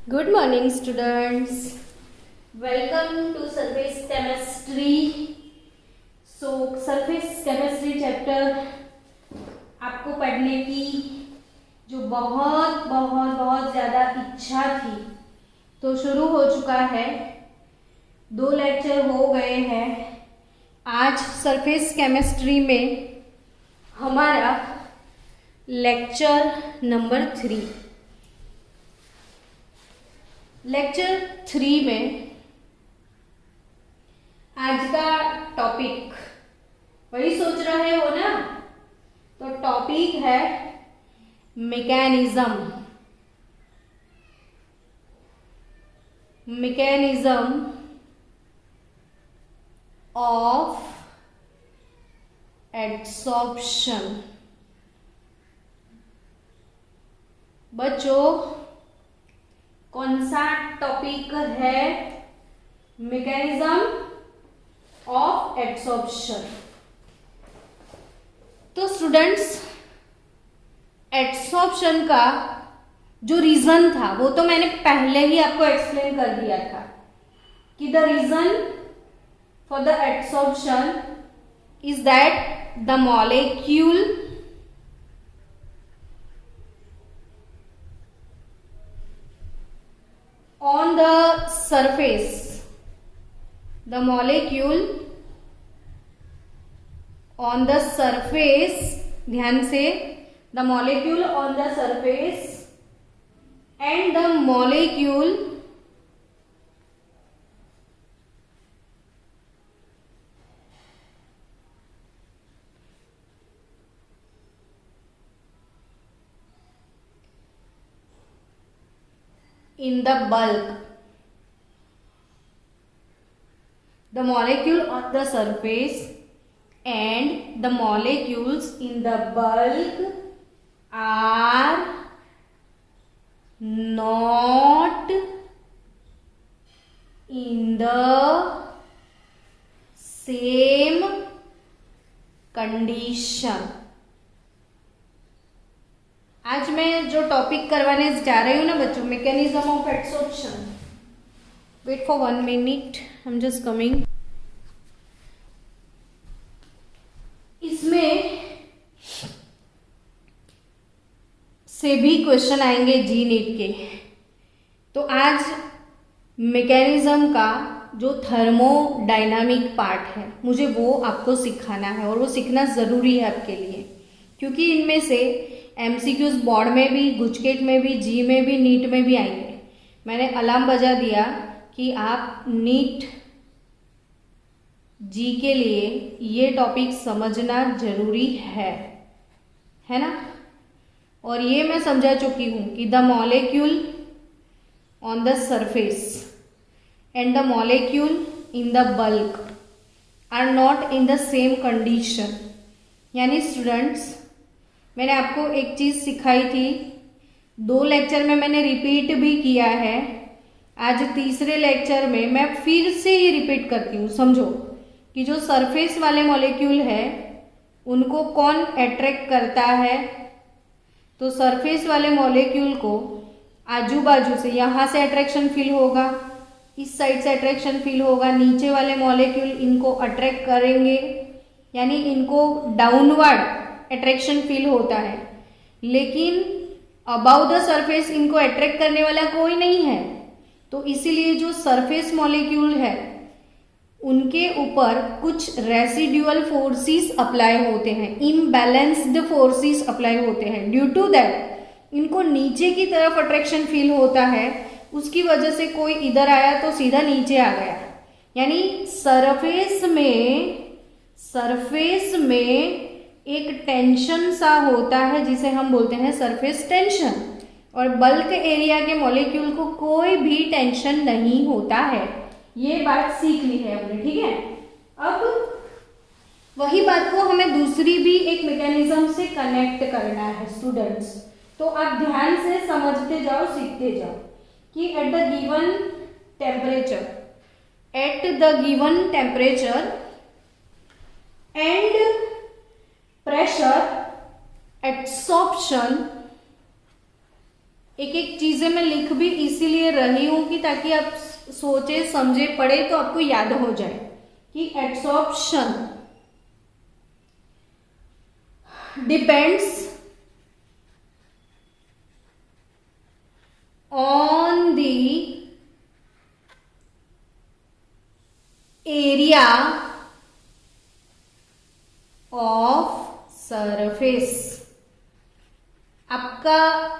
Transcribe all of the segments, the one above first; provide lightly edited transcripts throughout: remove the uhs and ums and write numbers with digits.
Good morning, students. Welcome to surface chemistry. So, surface chemistry chapter आपको पढ़ने की जो बहुत ज़्यादा इच्छा थी तो शुरू हो चुका है। 2 लेक्चर हो गए हैं। आज सरफेस केमिस्ट्री में हमारा लेक्चर नंबर 3। लेक्चर 3 में आज का टॉपिक वही सोच रहे हो ना, तो टॉपिक है मैकेनिज्म ऑफ एडसॉर्प्शन। बच्चों, कौन सा टॉपिक है? Mechanism of adsorption. तो स्टूडेंट्स, एडसॉर्प्शन का जो रीजन था वो तो मैंने पहले ही आपको एक्सप्लेन कर दिया था कि the reason for the adsorption is that the molecule on the surface, the molecule on the surface, ध्यान से, the molecule on the surface and the molecule in the bulk, the molecule on the surface and the molecules in the bulk are not in the same condition। आज मैं जो topic करवाने जा रही हूँ ना बच्चों, mechanism of adsorption. Wait for 1 मिनट, आई एम जस्ट कमिंग। इसमें से भी क्वेश्चन आएंगे जी नीट के। तो आज मैकेनिज्म का जो थर्मोडायनामिक पार्ट है मुझे वो आपको सिखाना है, और वो सीखना ज़रूरी है आपके लिए, क्योंकि इनमें से एमसीक्यूज बोर्ड में भी, गुजकेट में भी, जी में भी, नीट में भी आएंगे। मैंने अलार्म बजा दिया कि आप नीट जी के लिए ये टॉपिक समझना जरूरी है ना। और ये मैं समझा चुकी हूँ कि the molecule on the surface and the molecule in the bulk are not in the same condition. यानी स्टूडेंट्स, मैंने आपको एक चीज़ सिखाई थी, 2 लेक्चर में मैंने रिपीट भी किया है। आज तीसरे लेक्चर में मैं फिर से ये रिपीट करती हूँ। समझो कि जो सरफेस वाले मॉलिक्यूल है उनको कौन अट्रैक्ट करता है। तो सरफेस वाले मॉलिक्यूल को आजू बाजू से, यहाँ से अट्रैक्शन फील होगा, इस साइड से अट्रैक्शन फील होगा, नीचे वाले मॉलिक्यूल इनको अट्रैक्ट करेंगे, यानी इनको डाउनवर्ड अट्रैक्शन फील होता है। लेकिन अबाउ द सरफेस इनको अट्रैक्ट करने वाला कोई नहीं है। तो इसीलिए जो सरफेस मॉलिक्यूल है उनके ऊपर कुछ रेसिड्यूअल फोर्सेस अप्लाई होते हैं, इम्बैलेंस्ड फोर्सेस अप्लाई होते हैं। ड्यू टू दैट इनको नीचे की तरफ अट्रैक्शन फील होता है। उसकी वजह से कोई इधर आया तो सीधा नीचे आ गया। यानी सरफेस में एक टेंशन सा होता है जिसे हम बोलते हैं सरफेस टेंशन, और बल्क एरिया के मॉलिक्यूल को कोई भी टेंशन नहीं होता है। ये बात सीख ली है हमने, ठीक है। अब वही बात को हमें दूसरी भी एक मैकेनिज्म से कनेक्ट करना है स्टूडेंट्स। तो आप ध्यान से समझते जाओ, सीखते जाओ कि at the given temperature and pressure, adsorption एक एक चीजें मैं लिख भी इसीलिए रही हूं कि ताकि आप सोचे समझे पढ़े तो आपको याद हो जाए कि absorption depends on the area of surface. आपका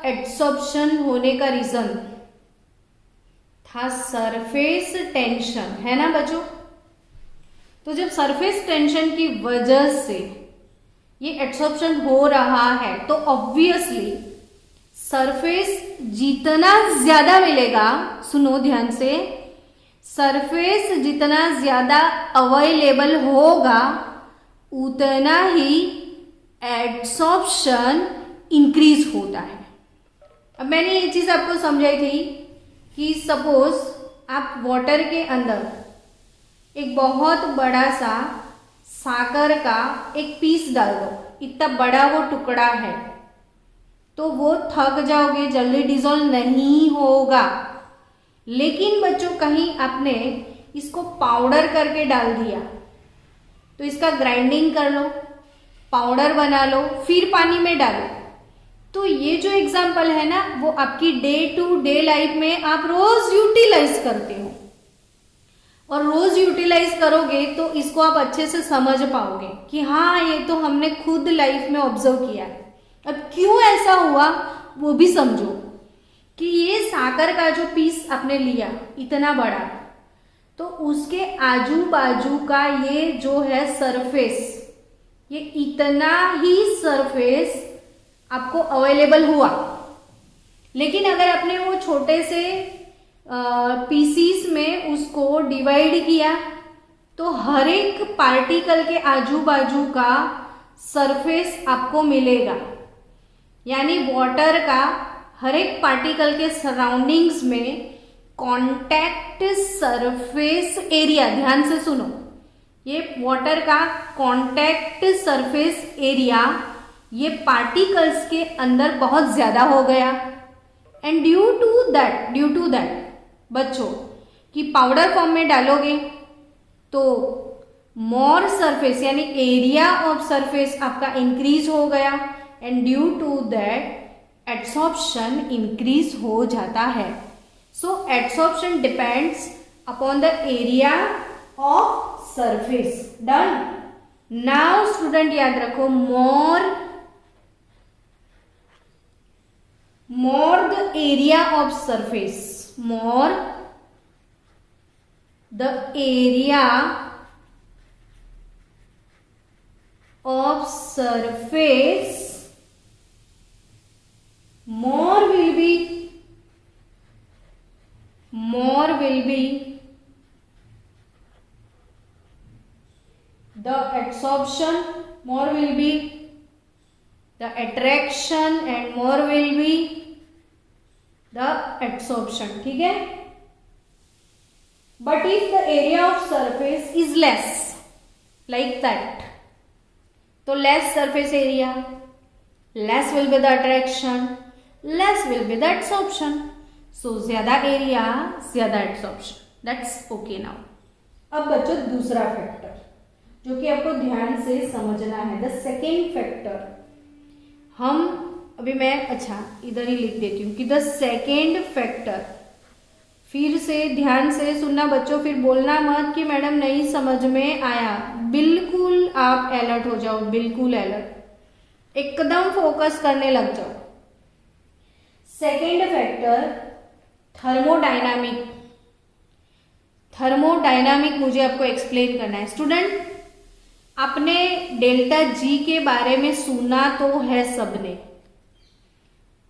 एब्सॉर्प्शन होने का रीजन था सरफेस टेंशन, है ना बच्चों। तो जब सरफेस टेंशन की वजह से ये एब्सॉर्प्शन हो रहा है तो ऑब्वियसली सरफेस जितना ज्यादा मिलेगा, सुनो ध्यान से, सरफेस जितना ज्यादा अवेलेबल होगा उतना ही एब्सॉर्प्शन इंक्रीज होता है। अब मैंने ये चीज आपको समझाई थी कि सपोज आप वाटर के अंदर एक बहुत बड़ा सा साकर का एक पीस डाल दो, इतना बड़ा वो टुकड़ा है, तो वो थक जाओगे, जल्दी डिजोल्व नहीं होगा। लेकिन बच्चों कहीं आपने इसको पाउडर करके डाल दिया, तो इसका ग्राइंडिंग कर लो, पाउडर बना लो, फिर पानी में डालो। तो ये जो एग्जाम्पल है ना, वो आपकी डे टू डे लाइफ में आप रोज यूटिलाइज करते हो, और रोज यूटिलाइज करोगे तो इसको आप अच्छे से समझ पाओगे कि हाँ ये तो हमने खुद लाइफ में ऑब्जर्व किया है। अब क्यों ऐसा हुआ वो भी समझो कि ये साकर का जो पीस आपने लिया इतना बड़ा, तो उसके आजू बाजू का ये जो है सरफेस, ये इतना ही सरफेस आपको अवेलेबल हुआ। लेकिन अगर आपने वो छोटे से पीसीस में उसको डिवाइड किया तो हर एक पार्टिकल के आजू बाजू का सरफेस आपको मिलेगा। यानी वाटर का हर एक पार्टिकल के सराउंडिंग्स में कॉन्टैक्ट सरफेस एरिया, ध्यान से सुनो, ये वाटर का कॉन्टैक्ट सरफेस एरिया ये पार्टिकल्स के अंदर बहुत ज्यादा हो गया। एंड ड्यू टू दैट बच्चों कि पाउडर फॉर्म में डालोगे तो मोर सरफेस यानी एरिया ऑफ सरफेस आपका इंक्रीज हो गया, and due to that absorption increase हो जाता है। So absorption depends upon the area of surface. Done. Now student याद रखो, more the area of surface, more the area of surface, more will be the absorption, more will be the attraction, and more will be the absorption। ठीक है। But if the area of surface is less like that, तो less surface area, less will be the attraction, less will be the absorption। So ज्यादा area ज्यादा absorption. That's okay now। अब बच्चों दूसरा factor जो कि आपको ध्यान से समझना है, द सेकेंड फैक्टर। हम अभी मैं अच्छा इधर ही लिख देती हूँ कि द सेकेंड फैक्टर, फिर से ध्यान से सुनना बच्चों, फिर बोलना मत कि मैडम नहीं समझ में आया। बिल्कुल आप अलर्ट हो जाओ, बिल्कुल अलर्ट, एकदम फोकस करने लग जाओ। Second factor thermodynamic. थर्मोडायनामिक मुझे आपको एक्सप्लेन करना है। स्टूडेंट आपने डेल्टा जी के बारे में सुना तो है सबने,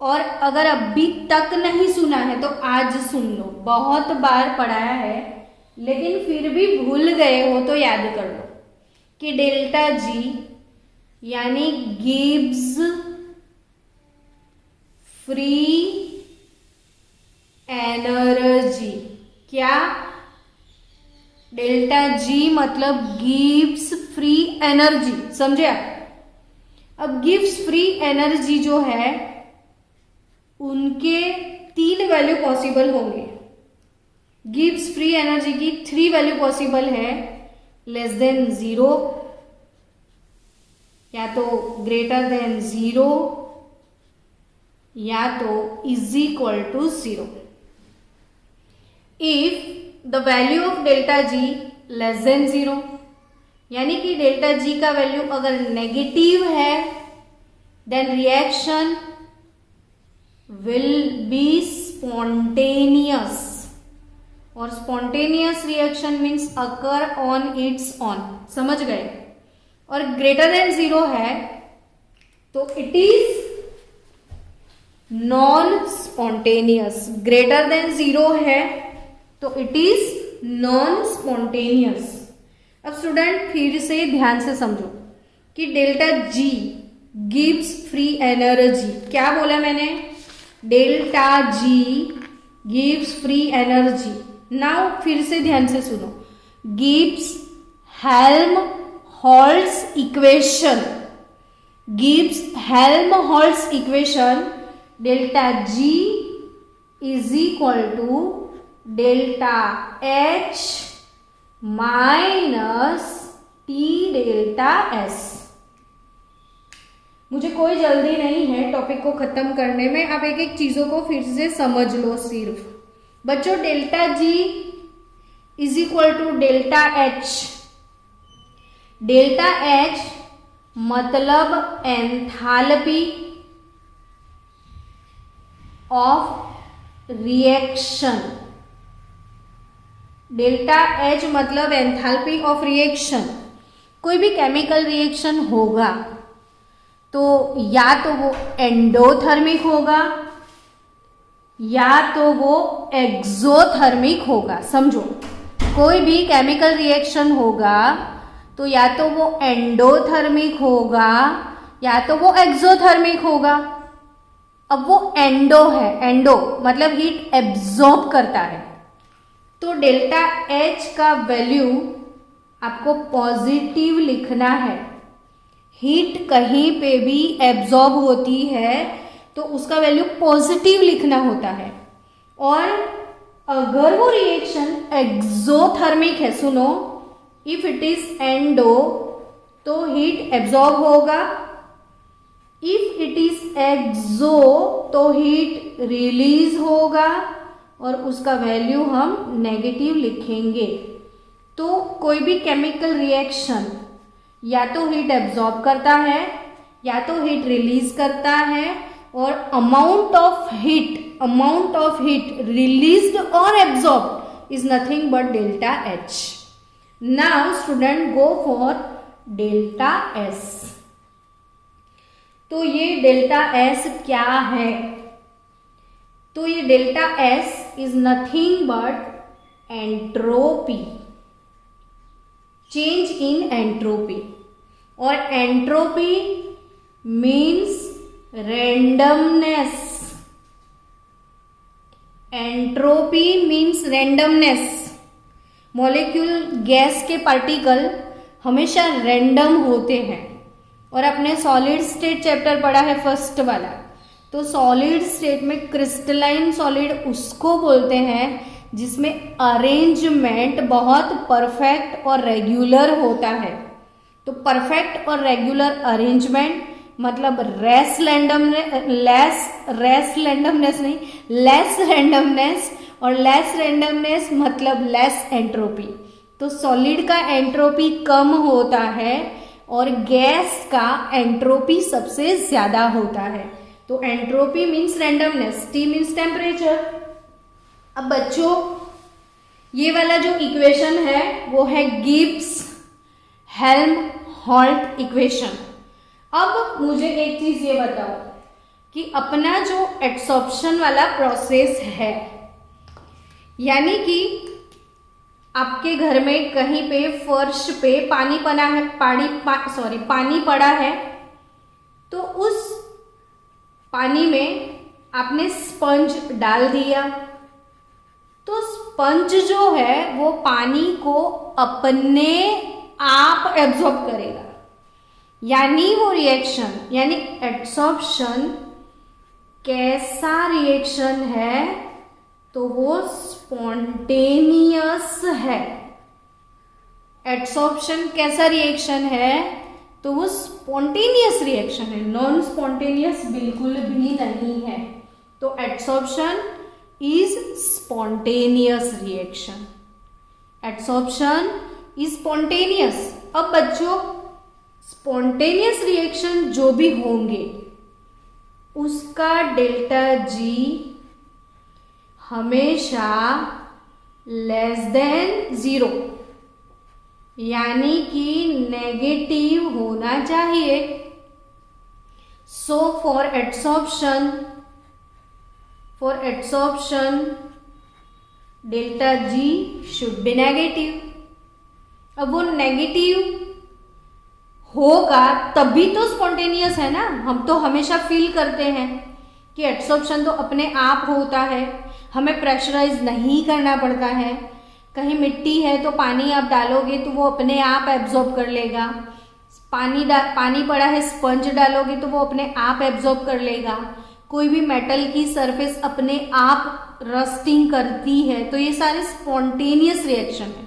और अगर अभी तक नहीं सुना है तो आज सुन लो। बहुत बार पढ़ाया है लेकिन फिर भी भूल गए हो तो याद कर लो कि डेल्टा जी यानी गिब्स फ्री एनर्जी। क्या? डेल्टा जी मतलब गिव्स फ्री एनर्जी, समझे आप? अब गिव्स फ्री एनर्जी जो है उनके 3 वैल्यू पॉसिबल होंगे। गिब्स फ्री एनर्जी की 3 वैल्यू पॉसिबल है, लेस देन 0, या तो ग्रेटर देन 0, या तो is equal to 0। If the value of delta G less than 0, यानी कि डेल्टा जी का वैल्यू अगर नेगेटिव है, then reaction will be spontaneous, और spontaneous reaction means occur on its on, समझ गए। और ग्रेटर देन 0 है तो it is non spontaneous, greater than 0 है तो इट इज नॉन स्पॉन्टेनियस। अब स्टूडेंट फिर से ध्यान से समझो कि delta G gives free energy, क्या बोला मैंने, delta G gives free energy. Now फिर से ध्यान से सुनो, Gibbs Helmholtz equation, Gibbs Helmholtz equation, delta G is equal to delta H minus T delta S. मुझे कोई जल्दी नहीं है टॉपिक को खत्म करने में, आप एक एक चीजों को फिर से समझ लो। सिर्फ बच्चों, delta G is equal to delta H, delta H मतलब enthalpy of reaction, delta H मतलब एंथैल्पी ऑफ रिएक्शन। कोई भी केमिकल रिएक्शन होगा तो या तो वो एंडोथर्मिक होगा या तो वो एक्सोथर्मिक होगा। समझो, कोई भी केमिकल रिएक्शन होगा तो या तो वो एंडोथर्मिक होगा या तो वो एक्सोथर्मिक होगा। अब वो एंडो है, एंडो मतलब हीट एब्जॉर्ब करता है, तो डेल्टा एच का वैल्यू आपको पॉजिटिव लिखना है। हीट कहीं पे भी एब्जॉर्ब होती है तो उसका वैल्यू पॉजिटिव लिखना होता है। और अगर वो रिएक्शन एक्सोथर्मिक है, सुनो, इफ इट इज एंडो तो हीट एब्जॉर्ब होगा, इफ इट इज एक्सो तो हीट रिलीज होगा और उसका वैल्यू हम नेगेटिव लिखेंगे। तो कोई भी केमिकल रिएक्शन या तो हीट एब्जॉर्ब करता है या तो हीट रिलीज करता है, और अमाउंट ऑफ हीट रिलीज्ड और absorb is nothing but delta H. Now student go for delta S. तो ये डेल्टा एस क्या है? तो ये delta S is nothing but entropy, change in entropy. और entropy means randomness, entropy means randomness. Molecule gas के particle हमेशा random होते हैं। और अपने सॉलिड स्टेट चैप्टर पढ़ा है फर्स्ट वाला, तो सॉलिड स्टेट में क्रिस्टलाइन सॉलिड उसको बोलते हैं जिसमें अरेंजमेंट बहुत परफेक्ट और रेगुलर होता है। तो परफेक्ट और रेगुलर अरेंजमेंट मतलब लेस रेंडमनेस, और लेस रेंडमनेस मतलब लेस एंट्रोपी। तो सॉलिड का एंट्रोपी कम होता है और गैस का एंट्रोपी सबसे ज्यादा होता है। तो entropy means randomness, T means temperature. अब बच्चों, ये वाला जो इक्वेशन है वो है गिब्स हेल्महोल्ट्ज इक्वेशन। अब मुझे एक चीज ये बताओ कि अपना जो एड्सॉर्प्शन वाला प्रोसेस है, यानी कि आपके घर में कहीं पे फर्श पे पानी पड़ा है, तो उस पानी में आपने स्पंज डाल दिया, तो स्पंज जो है वो पानी को अपने आप एब्जॉर्ब करेगा। यानी वो रिएक्शन यानी एड्सॉर्प्शन कैसा रिएक्शन है, तो वो स्पॉन्टेनियस है। एडसॉर्प्शन कैसा रिएक्शन है, तो वो स्पॉन्टेनियस रिएक्शन है, नॉन स्पॉन्टेनियस बिल्कुल भी नहीं है। तो adsorption is spontaneous reaction, adsorption is spontaneous. अब बच्चों, स्पॉन्टेनियस रिएक्शन जो भी होंगे उसका डेल्टा जी हमेशा लेस देन 0, यानी कि नेगेटिव होना चाहिए। So for adsorption delta G should be negative. अब वो नेगेटिव होगा तभी तो स्पॉन्टेनियस है ना। हम तो हमेशा फील करते हैं कि एडसॉर्प्शन तो अपने आप होता है, हमें प्रेशराइज नहीं करना पड़ता है। कहीं मिट्टी है तो पानी आप डालोगे तो वो अपने आप एब्जॉर्ब कर लेगा। पानी पड़ा है, स्पंज डालोगे तो वो अपने आप एब्जॉर्ब कर लेगा। कोई भी मेटल की सरफेस अपने आप रस्टिंग करती है। तो ये सारे स्पॉन्टेनियस रिएक्शन है,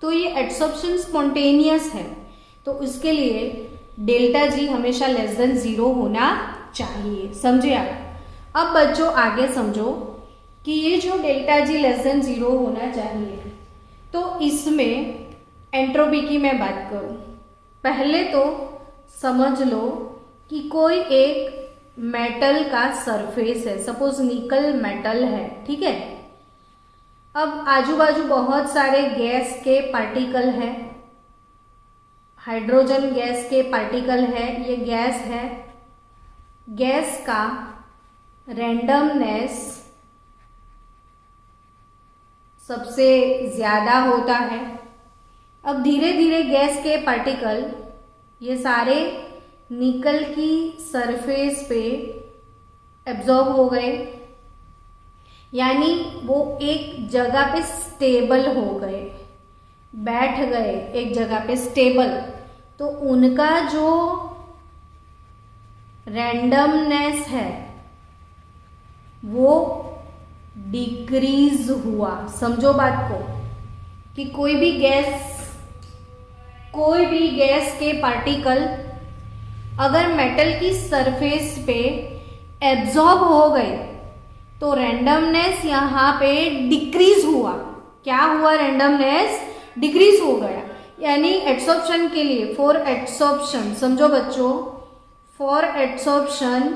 तो ये एडसॉर्प्शन स्पॉन्टेनियस है। तो उसके लिए डेल्टा जी हमेशा लेस देन 0 होना चाहिए। समझे आप? अब बच्चों आगे समझो कि ये जो डेल्टा जी लेस देन 0 होना चाहिए, तो इसमें एंट्रोपी की मैं बात करूं, पहले तो समझ लो कि कोई एक मेटल का सरफेस है, सपोज निकल मेटल है, ठीक है। अब आजू बाजू बहुत सारे गैस के पार्टिकल है, हाइड्रोजन गैस के पार्टिकल है, ये गैस है। गैस का रैंडमनेस सबसे ज्यादा होता है। अब धीरे धीरे गैस के पार्टिकल ये सारे निकल की सरफेस पे एब्जॉर्ब हो गए, यानी वो एक जगह पे स्टेबल हो गए, बैठ गए एक जगह पे स्टेबल। तो उनका जो रैंडमनेस है वो डिक्रीज हुआ। समझो बात को कि कोई भी गैस के पार्टिकल अगर मेटल की सरफेस पे एब्जॉर्ब हो गए तो रैंडमनेस यहाँ पे डिक्रीज हुआ। क्या हुआ? रैंडमनेस डिक्रीज हो गया। यानी एडसॉर्प्शन के लिए, फॉर एडसॉर्प्शन, समझो बच्चों, फॉर एडसॉर्प्शन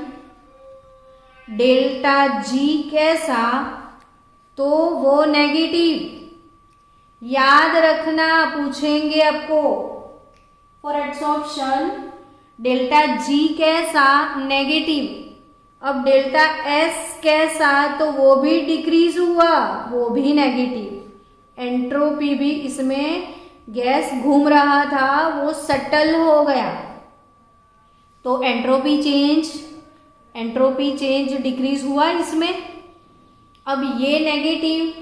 डेल्टा जी कैसा, तो वो नेगेटिव। याद रखना, पूछेंगे आपको। फॉर एडसॉर्प्शन डेल्टा जी कैसा, नेगेटिव। अब डेल्टा एस कैसा, तो वो भी डिक्रीज हुआ, वो भी नेगेटिव। एंट्रोपी भी, इसमें गैस घूम रहा था वो सटल हो गया, तो एंट्रोपी चेंज डिक्रीज हुआ इसमें। अब ये नेगेटिव,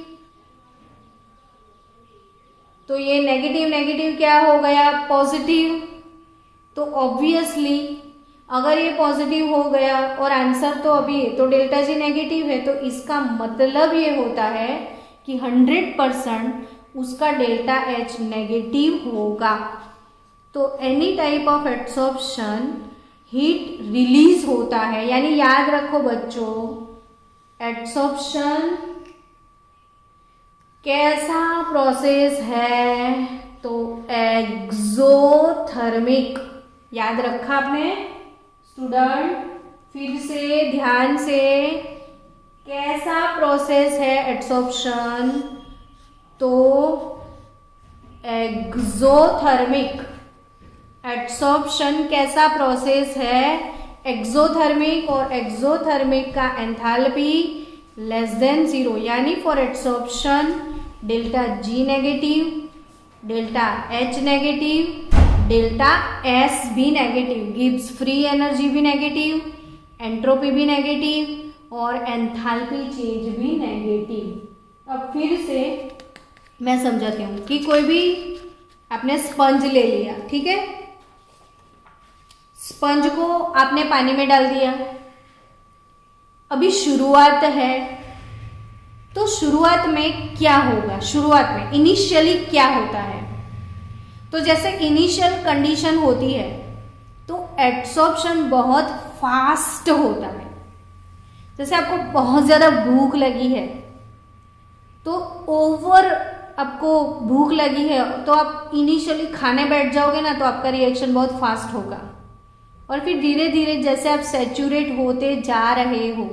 तो ये नेगेटिव क्या हो गया? पॉजिटिव। तो ऑब्वियसली अगर ये पॉजिटिव हो गया और आंसर तो अभी है, तो डेल्टा जी नेगेटिव है, तो इसका मतलब ये होता है कि 100% उसका डेल्टा एच नेगेटिव होगा। तो any type of adsorption heat release होता है। यानी याद रखो बच्चों, एडसॉर्प्शन कैसा प्रोसेस है? तो एक्सोथर्मिक। याद रखा आपने स्टूडेंट? फिर से ध्यान से, कैसा प्रोसेस है एडसॉर्प्शन? तो एक्सोथर्मिक। एडसॉर्प्शन कैसा प्रोसेस है? एक्सोथर्मिक। और एक्सोथर्मिक का एंथैल्पी लेस देन 0, यानी for adsorption delta G negative, delta H negative, delta S भी नेगेटिव, गिब्स फ्री एनर्जी भी नेगेटिव, एंट्रोपी भी नेगेटिव और एंथैल्पी चेंज भी नेगेटिव। अब फिर से मैं समझाती हूँ कि कोई भी आपने स्पंज ले लिया, ठीक है। स्पंज को आपने पानी में डाल दिया, अभी शुरुआत है, तो शुरुआत में क्या होगा, शुरुआत में इनिशियली क्या होता है। तो जैसे इनिशियल कंडीशन होती है तो एब्सॉर्प्शन बहुत फास्ट होता है। जैसे आपको बहुत ज़्यादा भूख लगी है, तो ओवर आपको भूख लगी है तो आप इनिशियली खाने बैठ जाओगे ना, तो आपका रिएक्शन बहुत फास्ट होगा। और फिर धीरे धीरे जैसे आप सैचुरेट होते जा रहे हो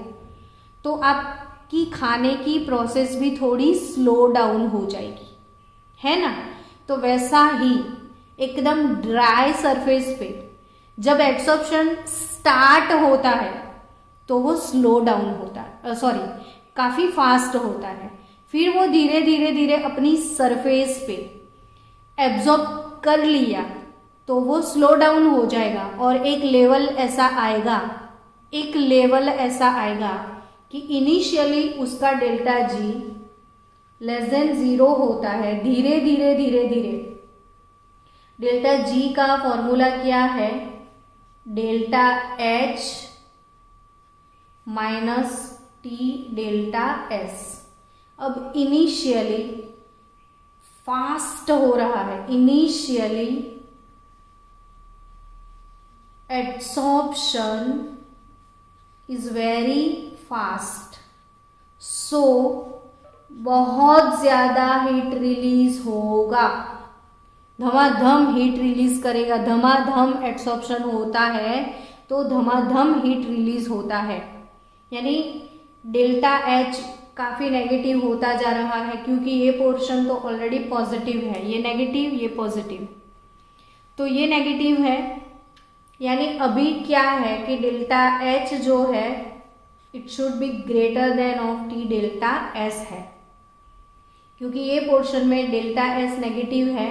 तो आपकी खाने की प्रोसेस भी थोड़ी स्लो डाउन हो जाएगी, है ना। तो वैसा ही एकदम ड्राई सरफेस पे जब एब्सॉर्प्शन स्टार्ट होता है तो वो स्लो डाउन होता है, काफ़ी फास्ट होता है। फिर वो धीरे धीरे धीरे अपनी सरफेस पे एब्जॉर्ब कर लिया तो वो स्लो डाउन हो जाएगा और एक लेवल ऐसा आएगा कि इनिशियली उसका डेल्टा जी लेस देन 0 होता है। धीरे धीरे धीरे धीरे डेल्टा जी का फॉर्मूला क्या है, delta H minus T delta S. अब इनिशियली फास्ट हो रहा है, initially absorption is very fast, so बहुत ज्यादा हीट रिलीज होगा, धमाधम हीट रिलीज करेगा। धमाधम एब्सॉर्प्शन होता है तो धमाधम हीट रिलीज होता है, यानी डेल्टा एच काफ़ी नेगेटिव होता जा रहा है क्योंकि ये पोर्शन तो ऑलरेडी पॉजिटिव है, ये नेगेटिव ये पॉजिटिव, तो ये नेगेटिव है। यानी अभी क्या है कि डेल्टा एच जो है it should be greater than of T delta S है, क्योंकि ये पोर्शन में डेल्टा एस नेगेटिव है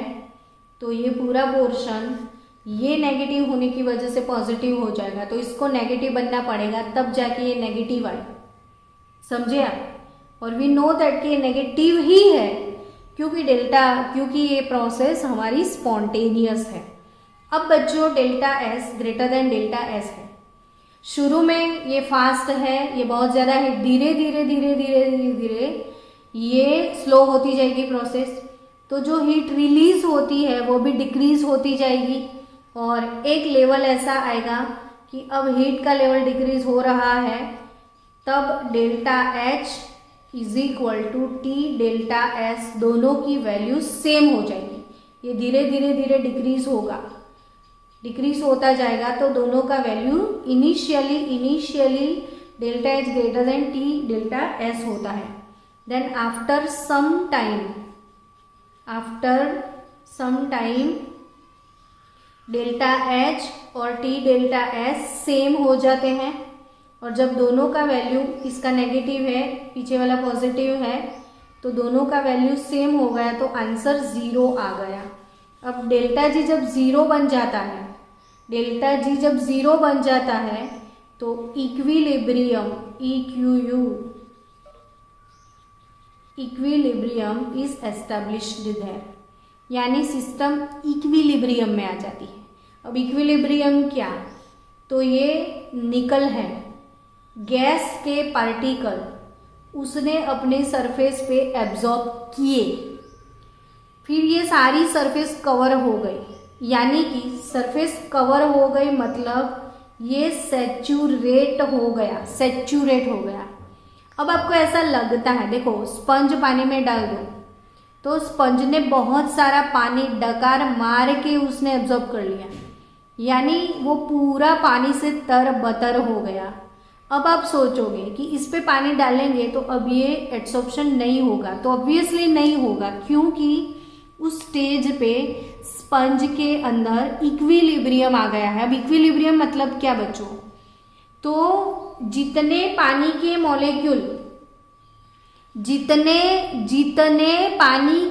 तो ये पूरा पोर्शन ये नेगेटिव होने की वजह से पॉजिटिव हो जाएगा, तो इसको नेगेटिव बनना पड़ेगा तब जाके ये नेगेटिव आए, समझे आप। और वी नो दैट कि नेगेटिव ही है क्योंकि ये प्रोसेस हमारी स्पॉन्टेनियस है। अब बच्चों delta S greater than delta S है, शुरू में ये फास्ट है, ये बहुत ज़्यादा है, धीरे धीरे धीरे धीरे धीरे धीरे ये स्लो होती जाएगी प्रोसेस, तो जो हीट रिलीज होती है वो भी डिक्रीज होती जाएगी और एक लेवल ऐसा आएगा कि अब हीट का लेवल डिक्रीज हो रहा है, तब delta H is equal to T delta S, दोनों की वैल्यू सेम हो जाएगी। ये धीरे धीरे धीरे डिक्रीज होता जाएगा तो दोनों का value initially delta H greater than T delta S होता है। Then after some time delta H और टी डेल्टा एस सेम हो जाते हैं, और जब दोनों का वैल्यू, इसका नेगेटिव है पीछे वाला पॉजिटिव है, तो दोनों का वैल्यू सेम हो गया तो आंसर 0 आ गया। अब डेल्टा जी जब 0 बन जाता है तो इक्विलिब्रियम इक्विलिब्रियम इज एस्टेब्लिश्ड है, यानी सिस्टम इक्विलिब्रियम में आ जाती है। अब इक्विलिब्रियम क्या, तो ये निकल है, गैस के पार्टिकल उसने अपने सरफेस पे एब्जॉर्ब किए, फिर ये सारी सरफेस कवर हो गई, यानी कि सरफेस कवर हो गई मतलब ये सैचुरेट हो गया। अब आपको ऐसा लगता है, देखो स्पंज पानी में डाल दो तो स्पंज ने बहुत सारा पानी डकार मार के उसने एब्जॉर्ब कर लिया, यानी वो पूरा पानी से तरबतर हो गया। अब आप सोचोगे कि इस पे पानी डालेंगे तो अब ये एब्सॉर्प्शन नहीं होगा, तो ऑब्वियसली नहीं होगा क्योंकि उस स्टेज पे स्पंज के अंदर इक्विलिब्रियम आ गया है। अब इक्विलिब्रियम मतलब क्या बच्चों, तो जितने पानी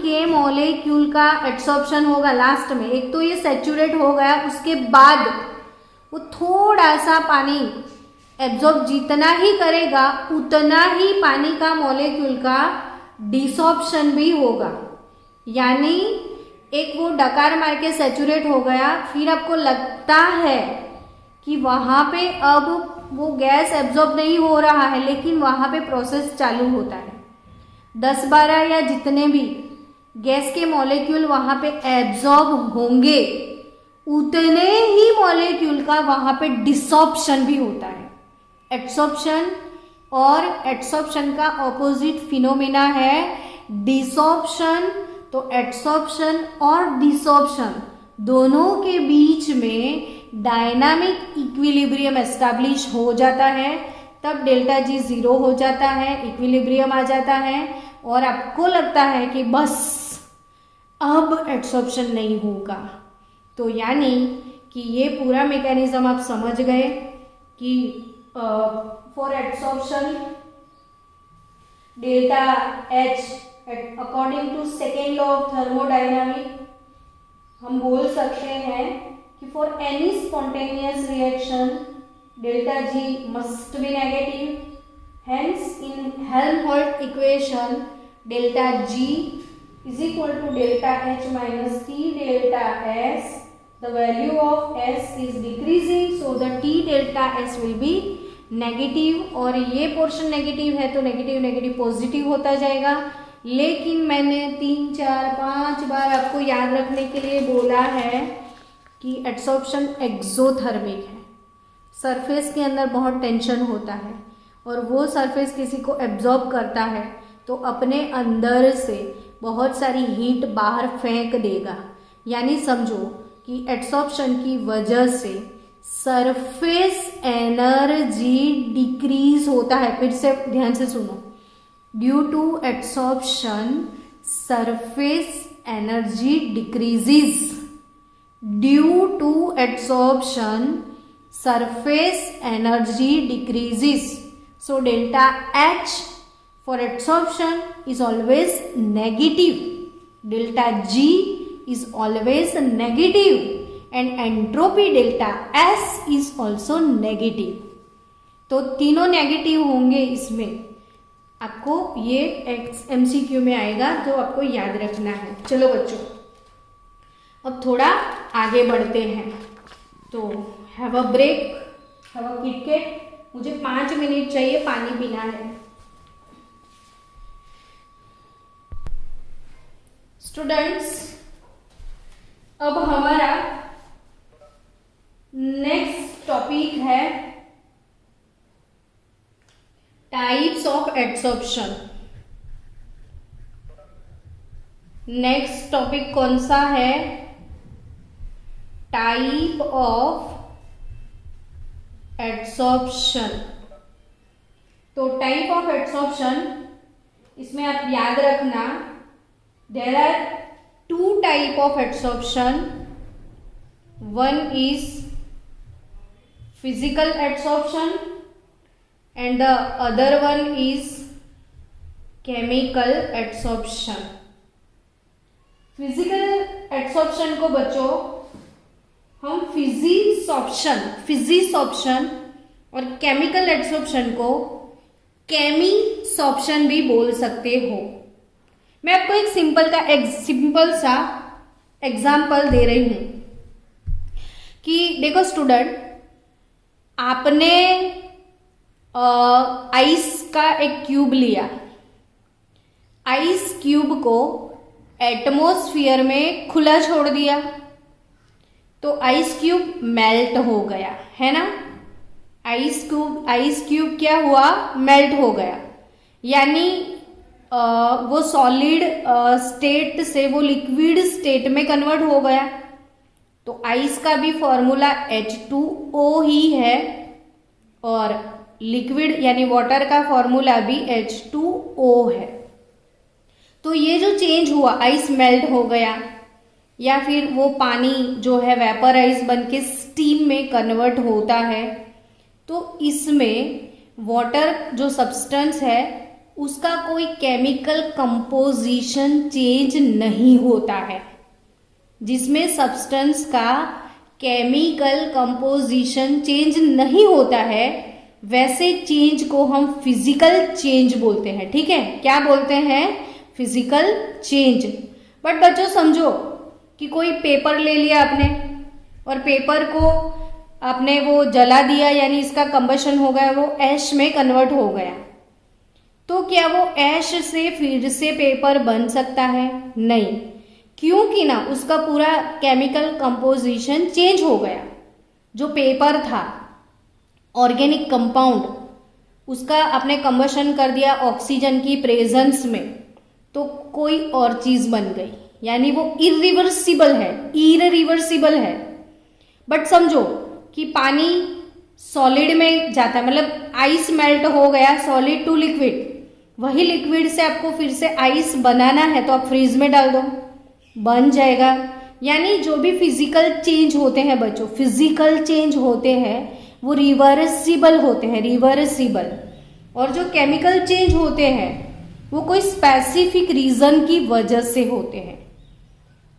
के मॉलिक्यूल का एब्सॉर्प्शन होगा लास्ट में, एक तो ये सैचुरेट हो गया, उसके बाद वो थोड़ा सा पानी एब्जॉर्ब जितना ही करेगा उतना ही पानी का मॉलिक्यूल का डिसॉर्प्शन भी होगा, यानी एक वो डकार मार के सैचुरेट हो गया, फिर आपको लगता है कि वहाँ पे अब वो गैस एब्जॉर्ब नहीं हो रहा है, लेकिन वहाँ पे प्रोसेस चालू होता है। 10-12 या जितने भी गैस के मॉलिक्यूल वहाँ पे एब्जॉर्ब होंगे, उतने ही मॉलिक्यूल का वहाँ पे डिसॉर्प्शन भी होता है। एड्सॉर्प्शन और एड्सॉर्प्शन का ऑपोजिट फिनोमेना है डिसॉर्प्शन। तो एड्सॉर्प्शन और डिसॉर्प्शन दोनों के बीच में डायनामिक इक्विलिब्रियम एस्टैब्लिश हो जाता है, तब डेल्टा जी 0 हो जाता है, इक्विलिब्रियम आ जाता है, और आपको लगता है कि बस अब एड्सॉर्प्शन नहीं होगा। तो यानी कि ये पूरा मैकेनिज्म आप समझ गए कि for adsorption delta H according to second law of thermodynamic हम बोल सकते हैं कि for any spontaneous reaction delta G must be negative, hence in Helmholtz equation delta G is equal to delta H minus T delta S. The value of S is decreasing, so the T delta S will be negative, और ये portion negative है तो negative negative positive होता जाएगा। लेकिन मैंने 3, 4, 5 बार आपको याद रखने के लिए बोला है कि एड्सॉर्प्शन एक्सोथर्मिक है। सरफेस के अंदर बहुत टेंशन होता है और वो सरफेस किसी को एब्जॉर्ब करता है तो अपने अंदर से बहुत सारी हीट बाहर फेंक देगा। यानी समझो कि एड्सॉर्प्शन की वजह से सरफेस एनर्जी डिक्रीज होता है। फिर से ध्यान से सुनो, due to adsorption surface energy decreases. Due to adsorption surface energy decreases, so delta H for adsorption is always negative, delta G is always negative, and entropy delta S is also negative। तो तीनों negative होंगे इसमें, आपको ये MCQ में आएगा तो आपको याद रखना है। चलो बच्चों, अब थोड़ा आगे बढ़ते हैं, तो have a break, have a KitKat. मुझे 5 मिनट चाहिए, पानी पीना है। स्टूडेंट्स, अब हमारा नेक्स्ट टॉपिक है types of adsorption. Next topic कौन सा है? Type of adsorption. तो टाइप ऑफ एड्सॉर्प्शन, इसमें आप याद रखना, there are 2 type of adsorption. One is physical adsorption and the other one is chemical adsorption. Physical adsorption को बच्चों हम फिजिसॉर्प्शन और chemical adsorption को केमिसॉर्प्शन भी बोल सकते हो। मैं आपको एक सिंपल सा एग्जाम्पल दे रही हूं कि देखो स्टूडेंट, आपने आइस का एक क्यूब लिया, आइस क्यूब को एटमॉस्फेयर में खुला छोड़ दिया तो आइस क्यूब मेल्ट हो गया, है ना। आइस क्यूब क्या हुआ? मेल्ट हो गया, यानी वो सॉलिड स्टेट से वो लिक्विड स्टेट में कन्वर्ट हो गया। तो आइस का भी फॉर्मूला H2O ही है और लिक्विड यानी वाटर का फॉर्मूला भी H2O है। तो ये जो चेंज हुआ, आइस मेल्ट हो गया या फिर वो पानी जो है वेपराइज बन के स्टीम में कन्वर्ट होता है, तो इसमें वाटर जो सब्सटेंस है उसका कोई केमिकल कंपोजिशन चेंज नहीं होता है। जिसमें सब्सटेंस का केमिकल कंपोजिशन चेंज नहीं होता है, वैसे चेंज को हम फिजिकल चेंज बोलते हैं। ठीक है, क्या बोलते हैं? Physical change. बट बच्चों समझो कि कोई पेपर ले लिया आपने और पेपर को आपने वो जला दिया यानी इसका कंबशन हो गया, वो ऐश में कन्वर्ट हो गया, तो क्या वो ऐश से फिर से पेपर बन सकता है? नहीं, क्योंकि ना उसका पूरा केमिकल कंपोजिशन चेंज हो गया। जो पेपर था, ऑर्गेनिक कंपाउंड, उसका आपने कंबशन कर दिया ऑक्सीजन की प्रेजेंस में, तो कोई और चीज बन गई, यानी वो इरिवर्सिबल है। बट समझो कि पानी सॉलिड में जाता है, मतलब आइस मेल्ट हो गया सॉलिड टू लिक्विड, वही लिक्विड से आपको फिर से आइस बनाना है तो आप फ्रीज में डाल दो, बन जाएगा। यानी जो भी फिजिकल चेंज होते हैं बच्चों, फिजिकल चेंज होते हैं वो रिवर्सिबल होते हैं, रिवर्सिबल। और जो केमिकल चेंज होते हैं वो कोई स्पेसिफिक रीजन की वजह से होते हैं।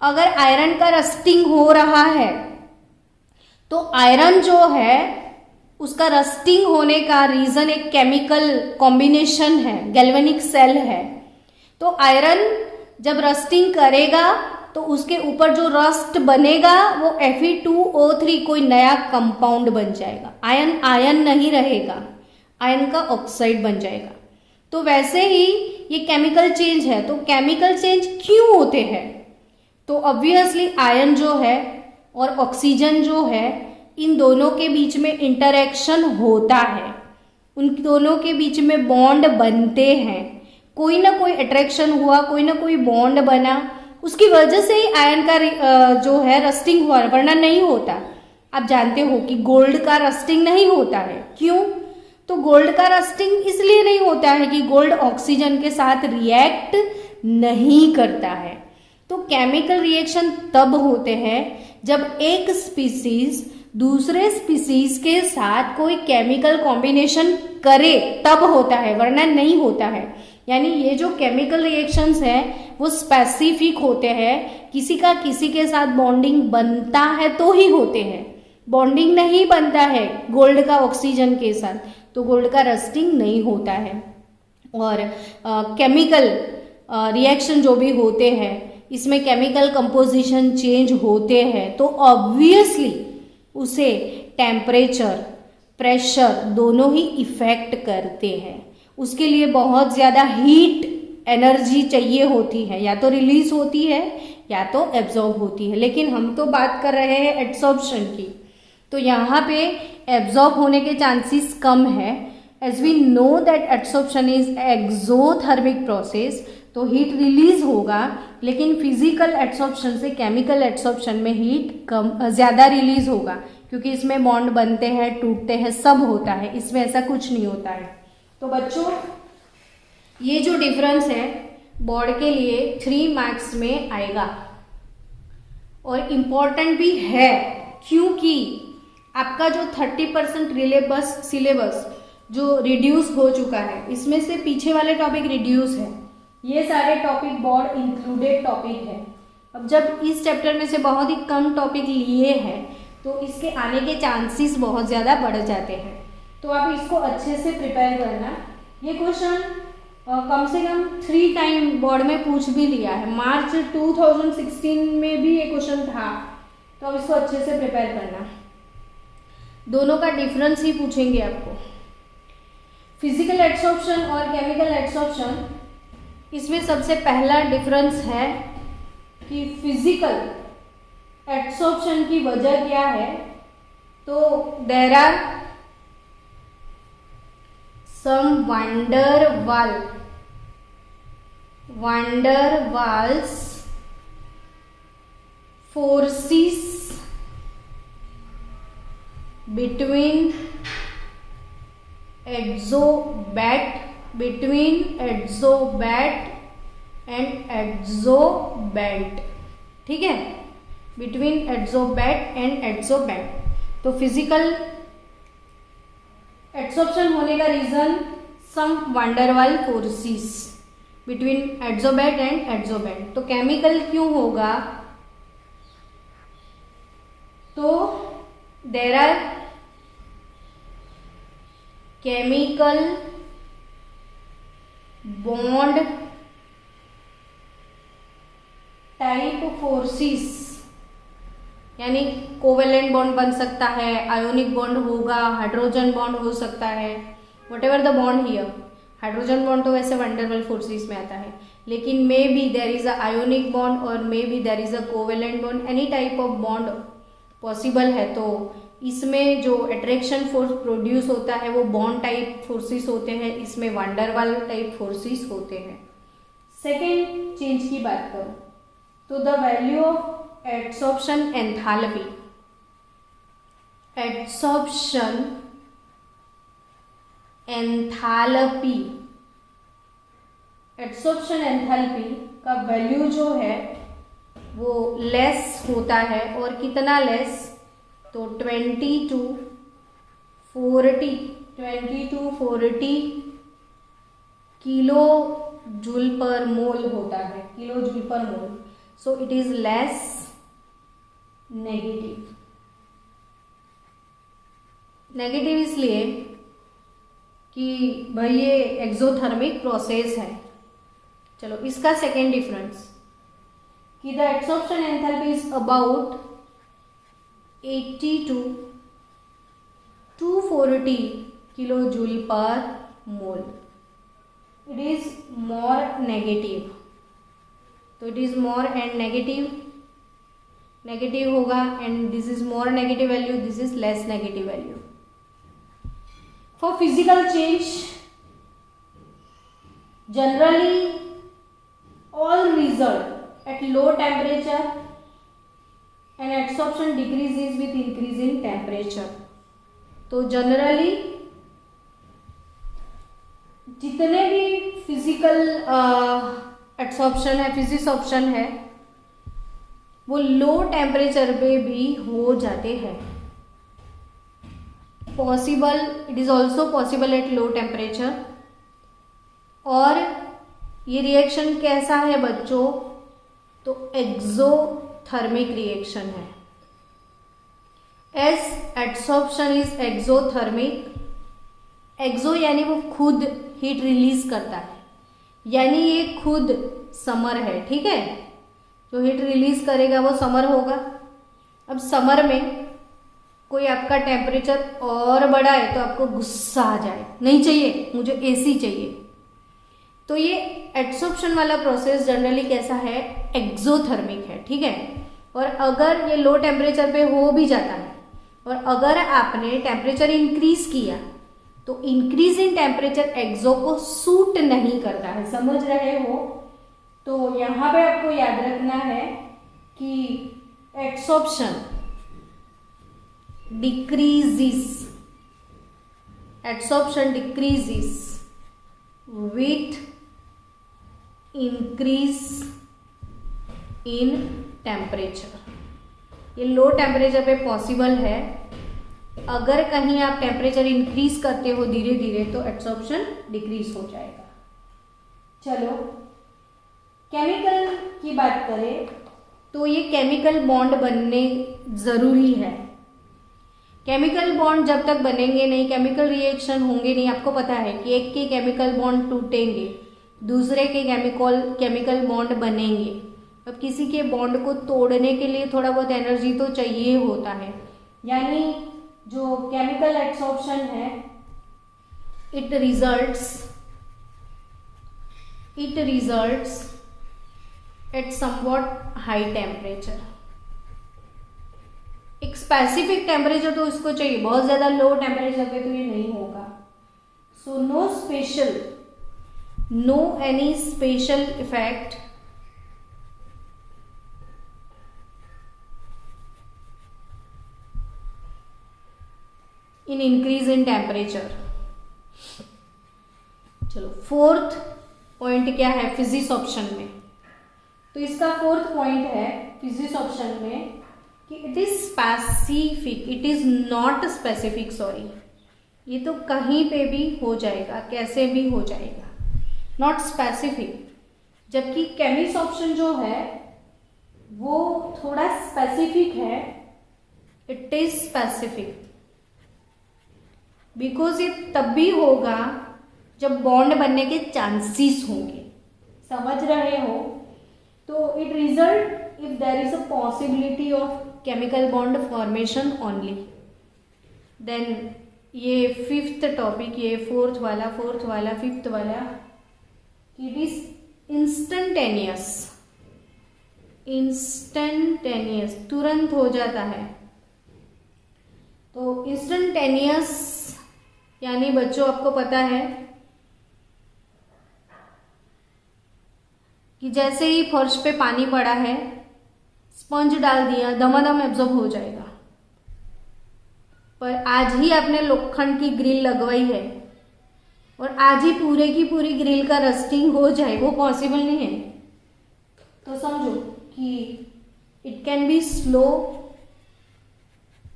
अगर आयरन का रस्टिंग हो रहा है तो आयरन जो है उसका रस्टिंग होने का रीजन एक केमिकल कॉम्बिनेशन है, गैल्वेनिक सेल है। तो आयरन जब रस्टिंग करेगा तो उसके ऊपर जो रस्ट बनेगा वो Fe2O3 कोई नया कंपाउंड बन जाएगा। आयन नहीं रहेगा, आयन का ऑक्साइड बन जाएगा। तो वैसे ही ये केमिकल चेंज है। तो केमिकल चेंज क्यों होते हैं? तो ऑब्वियसली आयन जो है और ऑक्सीजन जो है, इन दोनों के बीच में इंटरेक्शन होता है, उन दोनों के बीच में बॉन्ड बनते हैं, कोई ना कोई अट्रैक्शन हुआ, कोई ना कोई बॉन्ड बना, उसकी वजह से ही आयन का जो है रस्टिंग हुआ, वरना नहीं होता। आप जानते हो कि गोल्ड का रस्टिंग नहीं होता है। क्यों? तो गोल्ड का रस्टिंग इसलिए नहीं होता है कि गोल्ड ऑक्सीजन के साथ रिएक्ट नहीं करता है। तो केमिकल रिएक्शन तब होते हैं जब एक स्पीसीज दूसरे स्पीसीज के साथ कोई केमिकल कॉम्बिनेशन करे, तब होता है, वरना नहीं होता है। यानी ये जो केमिकल रिएक्शंस हैं वो स्पेसिफिक होते हैं, किसी का किसी के साथ बॉन्डिंग बनता है तो ही होते हैं। बॉन्डिंग नहीं बनता है गोल्ड का ऑक्सीजन के साथ तो गोल्ड का रस्टिंग नहीं होता है। और केमिकल रिएक्शन जो भी होते हैं इसमें केमिकल कंपोजिशन चेंज होते हैं तो ऑब्वियसली उसे टेम्परेचर, प्रेशर दोनों ही इफेक्ट करते हैं। उसके लिए बहुत ज़्यादा हीट एनर्जी चाहिए होती है, या तो रिलीज होती है या तो एब्जॉर्ब होती है। लेकिन हम तो बात कर रहे हैं एब्जॉर्प्शन की, तो यहाँ पे एब्जॉर्ब होने के चांसेस कम है। As we know that absorption is exothermic process, तो हीट रिलीज होगा, लेकिन फिजिकल एब्जॉर्प्शन से केमिकल एब्जॉर्प्शन में हीट कम ज़्यादा रिलीज होगा, क्योंकि इसमें बॉन्ड बनते हैं, टूटते हैं, सब होता है, इसमें ऐसा कुछ नहीं होता है। तो बच्चों ये जो डिफरेंस है बोर्ड के लिए 3 मार्क्स में आएगा और इम्पॉर्टेंट भी है, क्योंकि आपका जो 30% सिलेबस जो रिड्यूस हो चुका है, इसमें से पीछे वाले टॉपिक रिड्यूस है, ये सारे टॉपिक बोर्ड इंक्लूडेड टॉपिक है। अब जब इस चैप्टर में से बहुत ही कम टॉपिक लिए हैं तो इसके आने के चांसेस बहुत ज़्यादा बढ़ जाते हैं। तो आप इसको अच्छे से प्रिपेयर करना। ये क्वेश्चन कम से कम 3 टाइम बोर्ड में पूछ भी लिया है। मार्च 2016 में भी ये क्वेश्चन था, तो अब इसको अच्छे से प्रिपेयर करना। दोनों का डिफरेंस ही पूछेंगे आपको। फिजिकल एब्जॉर्प्शन और केमिकल एब्जॉर्प्शन, इसमें सबसे पहला डिफरेंस है कि फिजिकल एब्जॉर्प्शन की वजह क्या है। तो there are some Van der Waals forces between adsorbate and adsorbent, ठीक है, बिटवीन एड्सोर्बेट एंड एड्सोर्बेंट। तो फिजिकल एब्जॉर्प्शन होने का reason some van der Waals forces between adsorbate and adsorbent. तो केमिकल क्यों होगा? तो there are chemical bond type forces, यानी कोवेलेंट बॉन्ड बन सकता है, आयोनिक बॉन्ड होगा, हाइड्रोजन बॉन्ड हो सकता है, whatever the bond here. Hydrogen bond तो वैसे वंडरवल फोर्सेस में आता है, लेकिन maybe there is a ionic bond और maybe there is a covalent bond, any type of bond possible है। तो इसमें जो अट्रैक्शन फोर्स प्रोड्यूस होता है वो बॉन्ड टाइप फोर्सेस होते हैं, इसमें वंडरवल टाइप फोर्सेस होते हैं। सेकेंड चेंज की बात करूं तो the value of adsorption enthalpy, adsorption enthalpy, adsorption enthalpy का वैल्यू जो है वो लेस होता है, और कितना लेस, तो 20 to 40 किलो जूल पर मोल होता है, kilo joule per mole. So it is less negative. Negative इसलिए कि भाई ये एक्सोथर्मिक प्रोसेस है। चलो इसका सेकेंड डिफरेंस कि the adsorption enthalpy is about 80 to 240 kilo joule per mole. It is more negative, तो it is more and negative होगा, and this is more negative value, this is less negative value. For physical change generally all result at low temperature and adsorption decreases with increase in temperature। तो generally जितने भी physical adsorption है, फिजिसॉर्प्शन है, वो low temperature पे भी हो जाते हैं। Possible, it is also possible at low temperature. और ये रिएक्शन कैसा है बच्चों, तो एक्सोथर्मिक रिएक्शन है। As adsorption is exothermic. Exo यानी वो खुद हीट रिलीज करता है, यानी ये खुद समर है, ठीक है। जो हीट रिलीज करेगा वो समर होगा। अब समर में कोई आपका टेम्परेचर और बढ़ा है तो आपको गुस्सा आ जाए, नहीं चाहिए, मुझे एसी चाहिए। तो ये एड्सॉर्प्शन वाला प्रोसेस जनरली कैसा है, एक्सोथर्मिक है, ठीक है। और अगर ये लो टेम्परेचर पे हो भी जाता है और अगर आपने टेम्परेचर इंक्रीज किया तो इंक्रीज इन टेम्परेचर एक्सो को सूट नहीं करता है, समझ रहे हो। तो यहां पे आपको याद रखना है कि adsorption decreases, adsorption decreases with increase in temperature। ये लो टेम्परेचर पे पॉसिबल है। अगर कहीं आप टेम्परेचर इंक्रीज करते हो धीरे धीरे तो एड्सॉर्प्शन डिक्रीज हो जाएगा। चलो केमिकल की बात करें तो ये केमिकल बॉन्ड बनने जरूरी है। केमिकल बॉन्ड जब तक बनेंगे नहीं, केमिकल रिएक्शन होंगे नहीं, आपको पता है कि एक के केमिकल बॉन्ड टूटेंगे, दूसरे के केमिकल बॉन्ड बनेंगे। अब किसी के बॉन्ड को तोड़ने के लिए थोड़ा बहुत एनर्जी तो चाहिए होता है, यानी जो केमिकल एड्सॉर्प्शन है it results at somewhat high temperature. एक स्पेसिफिक टेम्परेचर तो इसको चाहिए, बहुत ज्यादा लो टेम्परेचर पे तो ये नहीं होगा। So no any special effect in increase in temperature. चलो फोर्थ पॉइंट क्या है फिजिसॉर्प्शन में, तो इसका फोर्थ पॉइंट है फिजिसॉर्प्शन में कि it is specific, it is not specific, sorry, ये तो कहीं पे भी हो जाएगा, कैसे भी हो जाएगा, नॉट स्पेसिफिक। जबकि केमिसॉर्प्शन जो है वो थोड़ा स्पेसिफिक है, इट इज स्पेसिफिक बिकॉज ये तब भी होगा जब बॉन्ड बनने के चांसेस होंगे, समझ रहे हो। तो it result if there is a possibility of chemical bond formation only. Then ये फिफ्थ टॉपिक, ये फोर्थ वाला, फिफ्थ वाला, इट इज इंस्टेंटेनियस, तुरंत हो जाता है। तो इंस्टेंटेनियस यानी बच्चों आपको पता है कि जैसे ही फर्श पे पानी पड़ा है, स्पंज डाल दिया, दमादम एब्जॉर्ब हो जाएगा। पर आज ही आपने लोखंड की ग्रिल लगवाई है और आज ही पूरे की पूरी ग्रिल का रस्टिंग हो जाए, वो पॉसिबल नहीं है। तो समझो कि इट कैन बी स्लो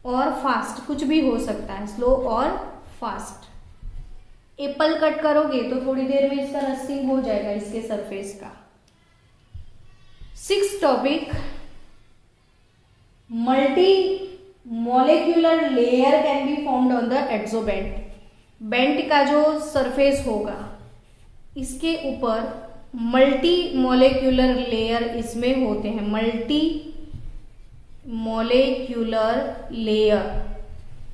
और फास्ट, कुछ भी हो सकता है, स्लो और फास्ट। एप्पल कट करोगे तो थोड़ी देर में इसका रस्टिंग हो जाएगा इसके सरफेस का। Sixth topic, multi molecular layer can be formed on the adsorbent. बेंट का जो सरफेस होगा इसके ऊपर मल्टी मॉलिक्यूलर लेयर इसमें होते हैं। मल्टी मॉलिक्यूलर लेयर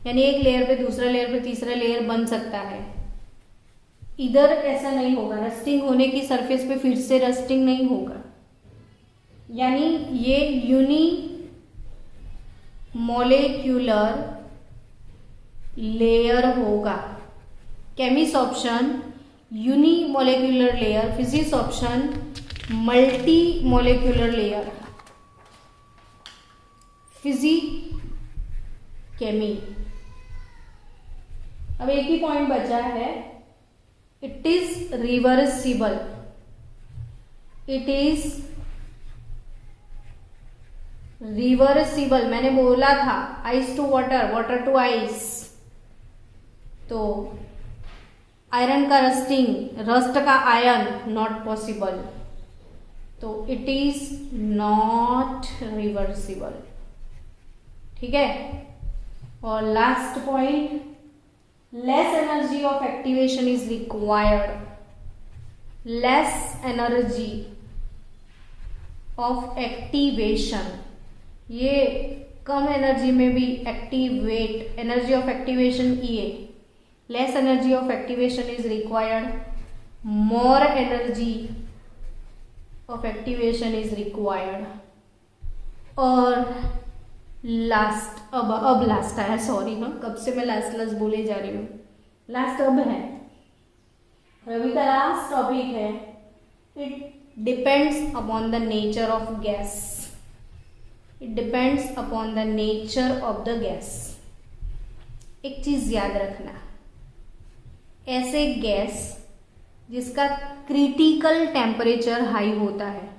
यानी एक लेयर पे दूसरा लेयर पे तीसरा लेयर बन सकता है। इधर ऐसा नहीं होगा, रस्टिंग होने की सरफेस पे फिर से रस्टिंग नहीं होगा, यानी ये यूनी मॉलिक्यूलर लेयर होगा। Chemisorption uni molecular layer, physisorption multi molecular layer, केमी। अब एक ही पॉइंट बचा है, it is reversible. It is reversible, मैंने बोला था ice to water, water to ice. तो आयरन का रस्टिंग, रस्ट का आयन, नॉट पॉसिबल। तो इट इज नॉट रिवर्सिबल, ठीक है। और last point, less energy of activation is required. Less energy of activation, ये कम एनर्जी में भी एक्टिवेट, एनर्जी ऑफ एक्टिवेशन ये, less energy of activation is required, more energy of activation is required. और last, अब last आया, sorry, हाँ कब से मैं लास्ट बोले जा रही हूँ, लास्ट अब है। अभी का लास्ट टॉपिक है, it depends upon the nature of gas. It depends upon the nature of the gas. एक चीज याद रखना, ऐसे गैस जिसका क्रिटिकल टेम्परेचर हाई होता है।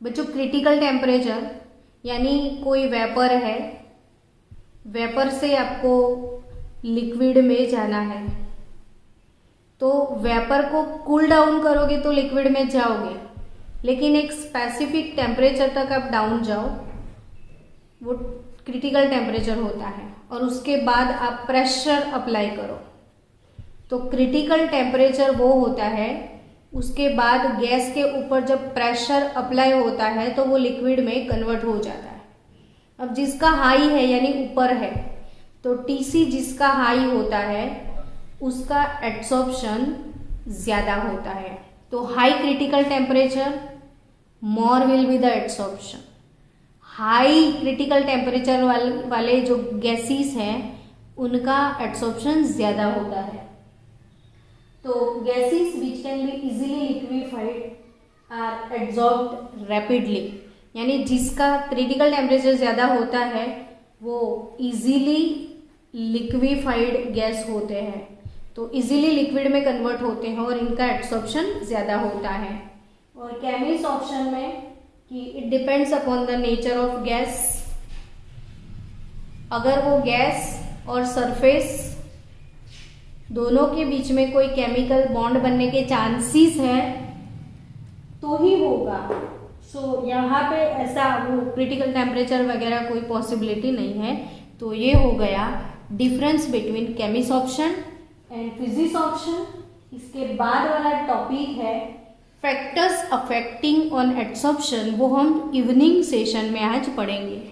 बच्चों क्रिटिकल टेम्परेचर यानी कोई वेपर है, वेपर से आपको लिक्विड में जाना है, तो वेपर को कूल डाउन करोगे तो लिक्विड में जाओगे, लेकिन एक स्पेसिफिक टेम्परेचर तक आप डाउन जाओ, वो क्रिटिकल टेम्परेचर होता है, और उसके बाद आप प्रेशर अप्लाई करो तो क्रिटिकल टेम्परेचर वो होता है। उसके बाद गैस के ऊपर जब प्रेशर अप्लाई होता है तो वो लिक्विड में कन्वर्ट हो जाता है। अब जिसका हाई है यानी ऊपर है, तो टीसी जिसका हाई होता है उसका एब्सॉर्प्शन ज़्यादा होता है। तो high critical temperature, more will be the absorption. High critical temperature वाले जो गैसेस हैं उनका एब्सॉर्प्शन ज़्यादा होता है। तो gases which can be easily liquefied are absorbed rapidly, यानी जिसका क्रिटिकल टेम्परेचर ज़्यादा होता है वो इजीली लिक्विफाइड गैस होते हैं, तो इजीली लिक्विड में कन्वर्ट होते हैं और इनका एब्सॉर्प्शन ज़्यादा होता है। और केमिस्ट ऑप्शन में कि it depends upon the nature of gas. अगर वो गैस और सरफेस दोनों के बीच में कोई केमिकल बॉन्ड बनने के चांसेस हैं तो ही होगा। सो यहाँ पे ऐसा वो क्रिटिकल टेम्परेचर वगैरह कोई पॉसिबिलिटी नहीं है। तो ये हो गया difference between chemist option and physics option. इसके बाद वाला टॉपिक है फैक्टर्स अफेक्टिंग ऑन एब्सॉर्प्शन, वो हम इवनिंग सेशन में आज पढ़ेंगे।